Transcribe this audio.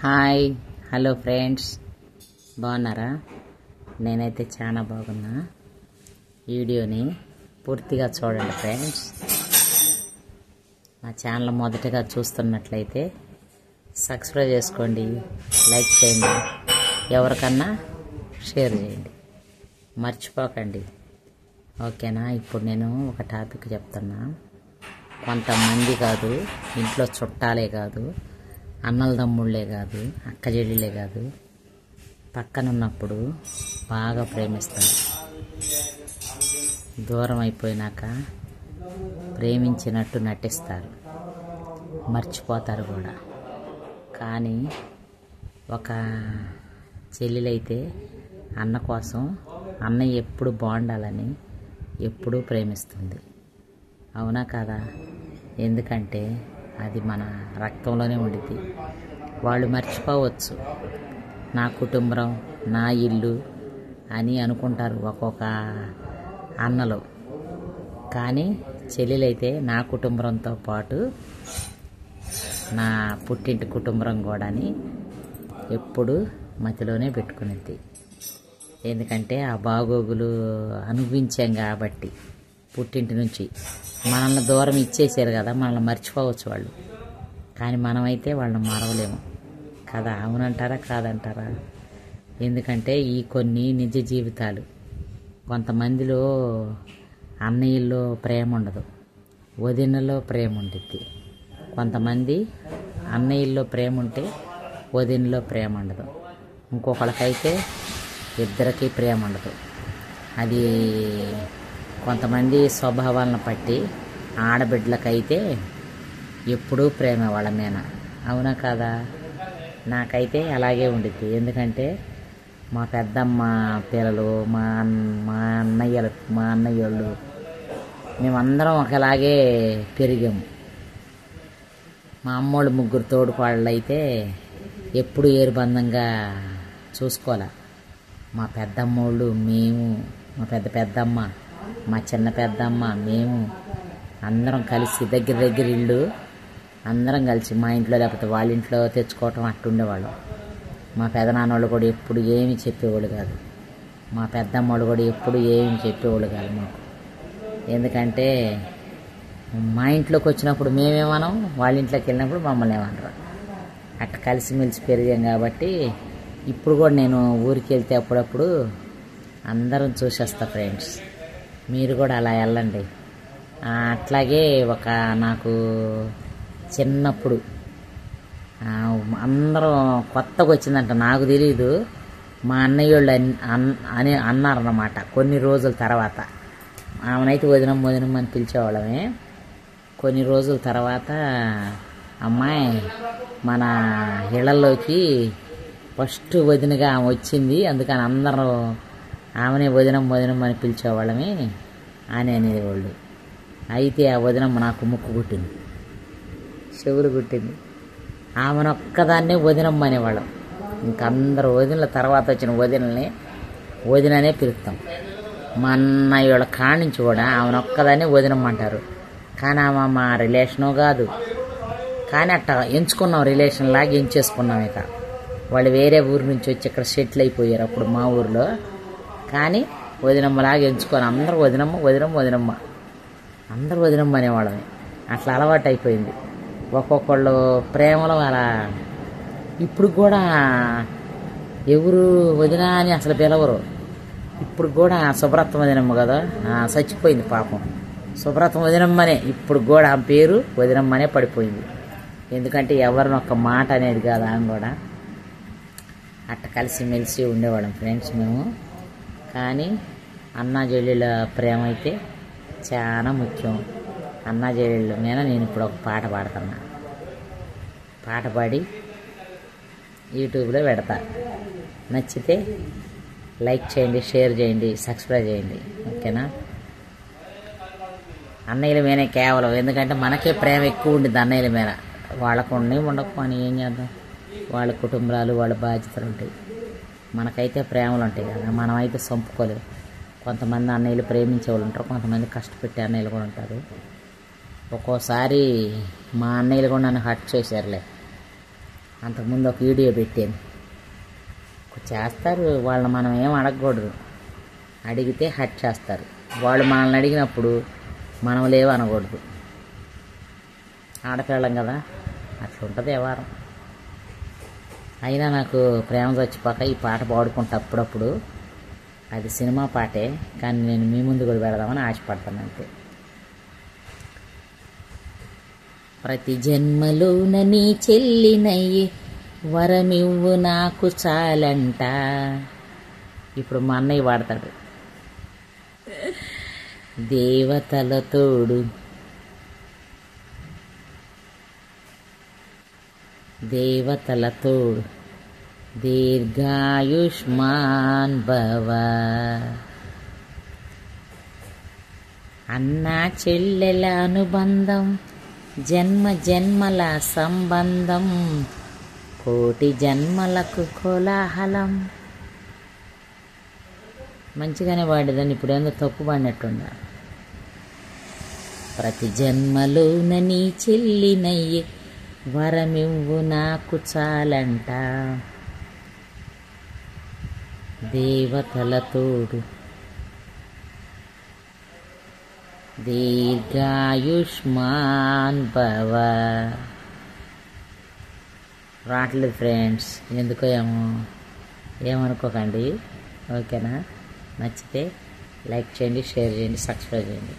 Hi hello friends, బాగున్నారా? నేనైతే చాలా బాగున్నా. వీడియోని పూర్తిగా చూడండి ఫ్రెండ్స్. మా ఛానల్ మొదటగా చూస్తున్నట్లయితే సబ్స్క్రైబ్ చేసుకోండి, లైక్ చేయండి, ఎవరికన్నా షేర్ చేయండి, మర్చిపోకండి. ఓకేనా? ఇప్పుడు నేను ఒక టాపిక్ చెప్తున్నా. కొంతమంది కాదు, ఇంట్లో చుట్టాలే కాదు, అన్నల తమ్ముళ్ళే కాదు, అక్క చెల్లెలే కాదు, పక్కనున్నప్పుడు బాగా ప్రేమిస్తారు. దూరం అయిపోయినాక ప్రేమించినట్టు నటిస్తారు, మర్చిపోతారు కూడా. కానీ ఒక చెల్లెలైతే అన్న కోసం, అన్నయ్య ఎప్పుడు బాగుండాలని ఎప్పుడూ ప్రేమిస్తుంది. అవునా కాదా? ఎందుకంటే అది మన రక్తంలోనే ఉండిద్ది. వాళ్ళు మర్చిపోవచ్చు, నా కుటుంబం నా ఇల్లు అని అనుకుంటారు ఒక్కొక్క అన్నలు. కానీ చెల్లెలైతే నా కుటుంబంతో పాటు నా పుట్టింటి కుటుంబం కూడా అని ఎప్పుడు మతిలోనే పెట్టుకునేది. ఎందుకంటే ఆ బాగోగులు అనుభవించాం కాబట్టి. పుట్టింటి నుంచి మనల్ని దూరం ఇచ్చేసారు కదా, మనల్ని మర్చిపోవచ్చు వాళ్ళు. కానీ మనమైతే వాళ్ళని మరవలేము కదా. అవునంటారా కాదంటారా? ఎందుకంటే ఈ కొన్ని నిజ జీవితాలు. కొంతమందిలో అన్నయ్యలో ప్రేమ ఉండదు, వదినలో ప్రేమ ఉండిద్ది. కొంతమంది అన్నయ్యలో ప్రేమ ఉంటే వదినలో ప్రేమ ఉండదు. ఇంకొకరికైతే ఇద్దరికీ ప్రేమ ఉండదు. అది కొంతమంది స్వభావాలను బట్టి. ఆడబిడ్డలకైతే ఎప్పుడూ ప్రేమ వాళ్ళ మీద. అవునా కాదా? నాకైతే అలాగే ఉండిద్ది. ఎందుకంటే మా పెద్దమ్మ పిల్లలు, మా అన్నయ్యోళ్ళు మేమందరం ఒకలాగే పెరిగాము. మా అమ్మోళ్ళు ముగ్గురు తోడుకోళ్ళు అయితే ఎప్పుడు ఏరుబందంగా చూసుకోలే. మా పెద్దమ్మోళ్ళు, మేము, మా పెద్దమ్మ, మా చిన్న పెద్దమ్మ, మేము అందరం కలిసి దగ్గర ఇళ్ళు అందరం కలిసి మా ఇంట్లో లేకపోతే వాళ్ళ ఇంట్లో తెచ్చుకోవటం అట్టుండేవాళ్ళం. మా పెదనాన్నోళ్ళు కూడా ఎప్పుడు ఏమి చెప్పేవాళ్ళు కాదు. మా పెద్దమ్మోళ్ళు కూడా ఎప్పుడు ఏమి చెప్పేవాళ్ళు కాదు మాకు. ఎందుకంటే మా ఇంట్లోకి వచ్చినప్పుడు మేమేమనం, వాళ్ళ ఇంట్లోకి వెళ్ళినప్పుడు మమ్మల్ని ఏమనరు. అట్లా కలిసిమెలిసి పెరిగాం కాబట్టి ఇప్పుడు కూడా నేను ఊరికి వెళ్తే అప్పుడప్పుడు అందరం చూసేస్తా ఫ్రెండ్స్. మీరు కూడా అలా వెళ్ళండి. అట్లాగే ఒక చిన్నప్పుడు అందరం కొత్తగా వచ్చిందంట, నాకు తెలీదు. మా అన్నయ్యోళ్ళు అని అన్నారన్నమాట. కొన్ని రోజుల తర్వాత ఆమెనైతే వదినమ్మ అని పిలిచేవాళ్ళమే. కొన్ని రోజుల తర్వాత అమ్మాయి మన ఇళ్లలోకి ఫస్ట్ వదినగా ఆమె వచ్చింది, అందుకని అందరూ ఆమెనే వదినమ్మ అని పిలిచేవాళ్ళమే అని అనేవాళ్ళు. అయితే ఆ వదినమ్మ నాకు ముక్కు కుట్టింది, చెవులు కుట్టింది. ఆమెనొక్కదాన్నే వదినమ్మ అనేవాళ్ళం. ఇంకందరూ వదినల తర్వాత వచ్చిన వదినల్ని వదిననే పిలుస్తాం. మా అన్నయ్యోళ్ళ కాడి నుంచి కూడా ఆమెనొక్కదాన్నే వదినమ్మ అంటారు. కానీ ఆమె మా రిలేషను కాదు. కానీ అట్లా ఎంచుకున్నాం, రిలేషన్ లాగా ఎంచేసుకున్నాం. ఇక వాళ్ళు వేరే ఊరు నుంచి వచ్చి ఇక్కడ సెటిల్ అయిపోయారు అప్పుడు మా ఊరిలో. కానీ వదినమ్మలాగా ఎంచుకొని అందరూ వదినమ్మ అందరూ వదినమ్మ అనేవాళ్ళమే. అట్లా అలవాటు అయిపోయింది. ఒక్కొక్కళ్ళు ప్రేమలో అలా. ఇప్పుడు కూడా ఎవరు వదిన అని అసలు పిలవరు. ఇప్పుడు కూడా సుబ్రతం వదినమ్మ కదా, చచ్చిపోయింది పాపం. సుబ్రతం వదినమ్మనే ఇప్పుడు కూడా ఆమె పేరు వదినమ్మనే పడిపోయింది. ఎందుకంటే ఎవరిని ఒక్క మాట అనేది కాదు. ఆమె కూడా అట్లా కలిసిమెలిసి ఉండేవాళ్ళం ఫ్రెండ్స్ మేము. కానీ అన్నా చెల్లెళ్ళ ప్రేమ అయితే చాలా ముఖ్యం. అన్నా చెల్లెళ్ళ మీద నేను ఇప్పుడు ఒక పాట పాడుతున్నా. పాట పాడి యూట్యూబ్లో పెడతా. నచ్చితే లైక్ చేయండి, షేర్ చేయండి, సబ్స్క్రైబ్ చేయండి. ఓకేనా? అన్నయ్యల మీదనే కేవలం. ఎందుకంటే మనకే ప్రేమ ఎక్కువ ఉండింది అన్నయ్యల మీద. వాళ్ళకు ఉండకు అని ఏం చేద్దాం. వాళ్ళ కుటుంబాలు, వాళ్ళ బాధ్యతలు ఉంటాయి. మనకైతే ప్రేమలు ఉంటాయి కదా, మనమైతే చంపుకోలేము. కొంతమంది అన్నయ్యలు ప్రేమించే వాళ్ళు ఉంటారు, కొంతమంది కష్టపెట్టే అన్నయ్యలు కూడా ఉంటారు. ఒక్కోసారి మా అన్నయ్యలు కూడా నన్ను హర్ట్ చేశారులే. అంతకుముందు ఒక వీడియో పెట్టాను. చేస్తారు వాళ్ళని, మనం ఏం అడగకూడదు. అడిగితే హట్ చేస్తారు. వాళ్ళు మనల్ని అడిగినప్పుడు మనం లేవు అనకూడదు. ఆడపిల్లం కదా, అట్లా ఉంటుంది వ్యవహారం. అయినా నాకు ప్రేమ చచ్చిపోక ఈ పాట పాడుకుంటా అప్పుడప్పుడు. అది సినిమా పాటే, కానీ నేను మీ ముందు కూడా పెడదామని ఆశపడతాను అంతే. ప్రతి జన్మలోన నీ చెల్లినయ్యి వరమివ్వు నాకు చాలంట. ఇప్పుడు మా అన్నయ్య వాడతాడు. దేవతల తోడు, దేవతల తోడు, దీర్ఘాయుష్మాన్ భవ. అన్నా చెల్లెల అనుబంధం, జన్మ జన్మల సంబంధం, కోటి జన్మలకు కోలాహలం. మంచిగానే పాడేదాన్ని, ఇప్పుడేందో తప్పు పాడినట్టుందా. ప్రతి జన్మలోన నీ చెల్లినయ్యే వరమివ్వు నాకు చాలంట. దేవతల తోడు, దీర్ఘాయుష్మాన్ భవ. రావట్లేదు ఫ్రెండ్స్, ఎందుకో ఏమో, ఏమనుకోకండి. ఓకేనా? నచ్చితే లైక్ చేయండి, షేర్ చేయండి, సబ్స్క్రైబ్ చేయండి.